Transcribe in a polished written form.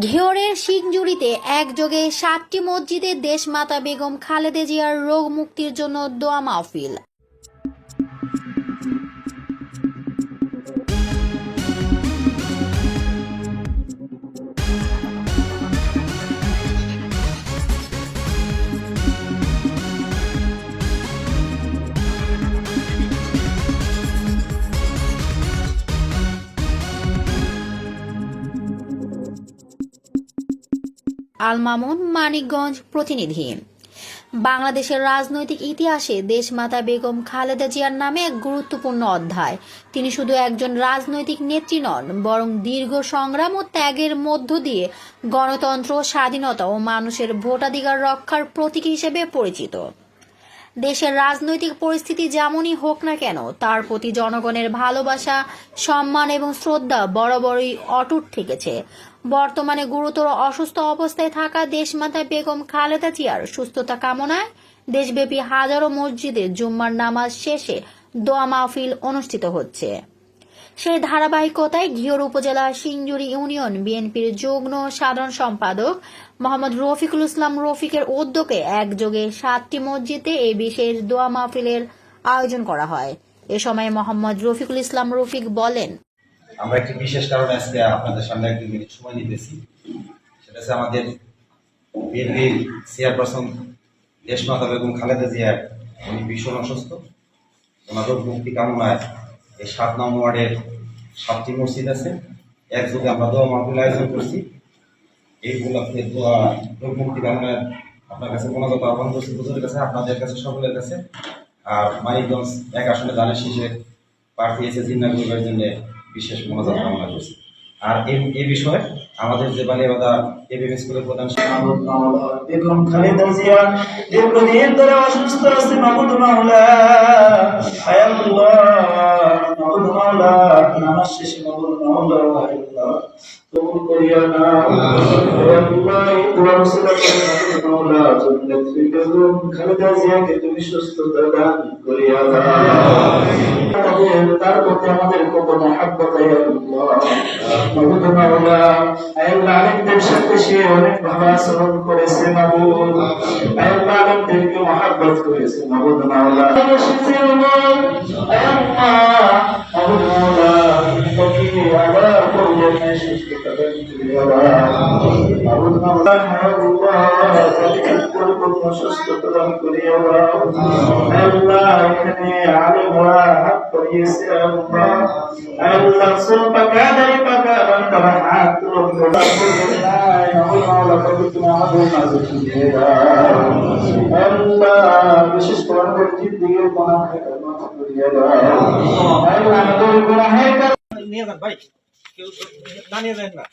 ঘিওরের শিংজুড়িতে একযোগে ৭টি মসজিদে দেশমাতা বেগম খালেদা জিয়ার রোগ মুক্তির জন্য দোয়া মাহফিল। আল মামুন, মানিকগঞ্জ প্রতিনিধি। বাংলাদেশের রাজনৈতিক ইতিহাসে দেশমাতা বেগম খালেদা জিয়ার নামে এক গুরুত্বপূর্ণ অধ্যায়। তিনি শুধু একজন রাজনৈতিক নেত্রী নন, বরং দীর্ঘ সংগ্রাম ও ত্যাগের মধ্য দিয়ে গণতন্ত্র, স্বাধীনতা ও মানুষের ভোটাধিকার রক্ষার প্রতীক হিসেবে পরিচিত। দেশের রাজনৈতিক পরিস্থিতি যেমনই হোক না কেন, তার প্রতি জনগণের ভালোবাসা, সম্মান এবং শ্রদ্ধা বরাবরই অটুট থেকেছে। বর্তমানে গুরুতর অসুস্থ অবস্থায় থাকা দেশমাতা বেগম খালেদা জিয়ার সুস্থতা কামনায় দেশব্যাপী হাজারো মসজিদে জুম্মার নামাজ শেষে দোয়া মাহফিল অনুষ্ঠিত হচ্ছে। সেই ধারাবাহিকতায় ঘিওর উপজেলা শিংজুড়ি ইউনিয়ন বিএনপির যুগ্ম সাধারণ সম্পাদক মোহাম্মদ রফিকুল ইসলাম রফিকের উদ্যোগে একযোগে ৭টি মসজিদে এই বিশেষ দোয়া মাহফিলের আয়োজন করা হয়। এ সময় মোহাম্মদ রফিকুল ইসলাম রফিক বলেন, আমরা একটি বিশেষ কারণে আজকে আপনাদের সামনে একটি মিনিট সময় নিতেছি। সেটা হচ্ছে আমাদের বিএনপির চেয়ারপারসন দেশমাতা বেগম খালেদা জিয়া, উনি ভীষণ অসুস্থ। ওনার রোগ মুক্তি কামনায় এই ৭ নং ওয়ার্ডের ৭টি মসজিদ আছে, একযোগে আমরা দোয়া মাহফিল আয়োজন করছি। এই উপলক্ষে রোগ মুক্তি কামনায় আপনার কাছে মোনাজাত আহ্বান করছি, হুজুরের কাছে, আপনাদের কাছে, সকলের কাছে। আর মানিকগঞ্জ ১ আসনে দানের শীষে প্রার্থী এসে জিন্না করিবার জন্য বিশেষ মোনাজাত কামনা করছি। আর এই বিষয়ে আমাদের যে বালিয়াবাদা এবিএম স্কুলের প্রধান বেগম খালেদা জিয়া দীর্ঘদিন ধরে অসুস্থ আছে। মাহমুদ মাওলা, হায় আল্লাহ, মাহমুদ মাওলা, নামাজ শেষে মাহমুদ মাওলা, হায় আল্লাহ কবুল করিয়া নাও। হায় আল্লাহ, দোয়া মুসিলা করে মাহমুদ মাওলা, নেত্রী বেগম খালেদা জিয়াকে তুমি সুস্থতা দান করিয়া দাও। তার প্রতি আমাদের কত মহব্বত, হায় আল্লাহ, মাহমুদ মাওলা, হায় আল্লাহ, আলেমদের সাথে সে অনেক ভালো আচরণ করেছে। মাহমুদ, হায় আল্লাহ, আলেমদেরকে মহব্বত করেছে। মাহমুদ মাওলা, মাহমুদ মাওলা, তোকে আবার পরিবর্তনে সুস্থতা দান করিয়া দাও। মাহমুদ মাওলা, হায় আল্লাহ, পরিপূর্ণ সুস্থতা দান করিয়া দাও। হায় আল্লাহ, এখানে আলেমরা হাত পড়িয়েছে। আল্লাহ, আল্লাহ, সুন পাকা দাড়ি পাকা বান্দারা হাত তুলে নাই। মাহমুদ মাওলা, তুমি আমাদের মাঝে ফিরে দাও। আল্লাহ, বিশেষ করে আমাদের জিন্দেগির গুনাহ মাফ করিয়া দাও। আল্লাহ, আমাদের গুনাহের নিয়ে যান ভাই, কেউ না নিয়ে যান না।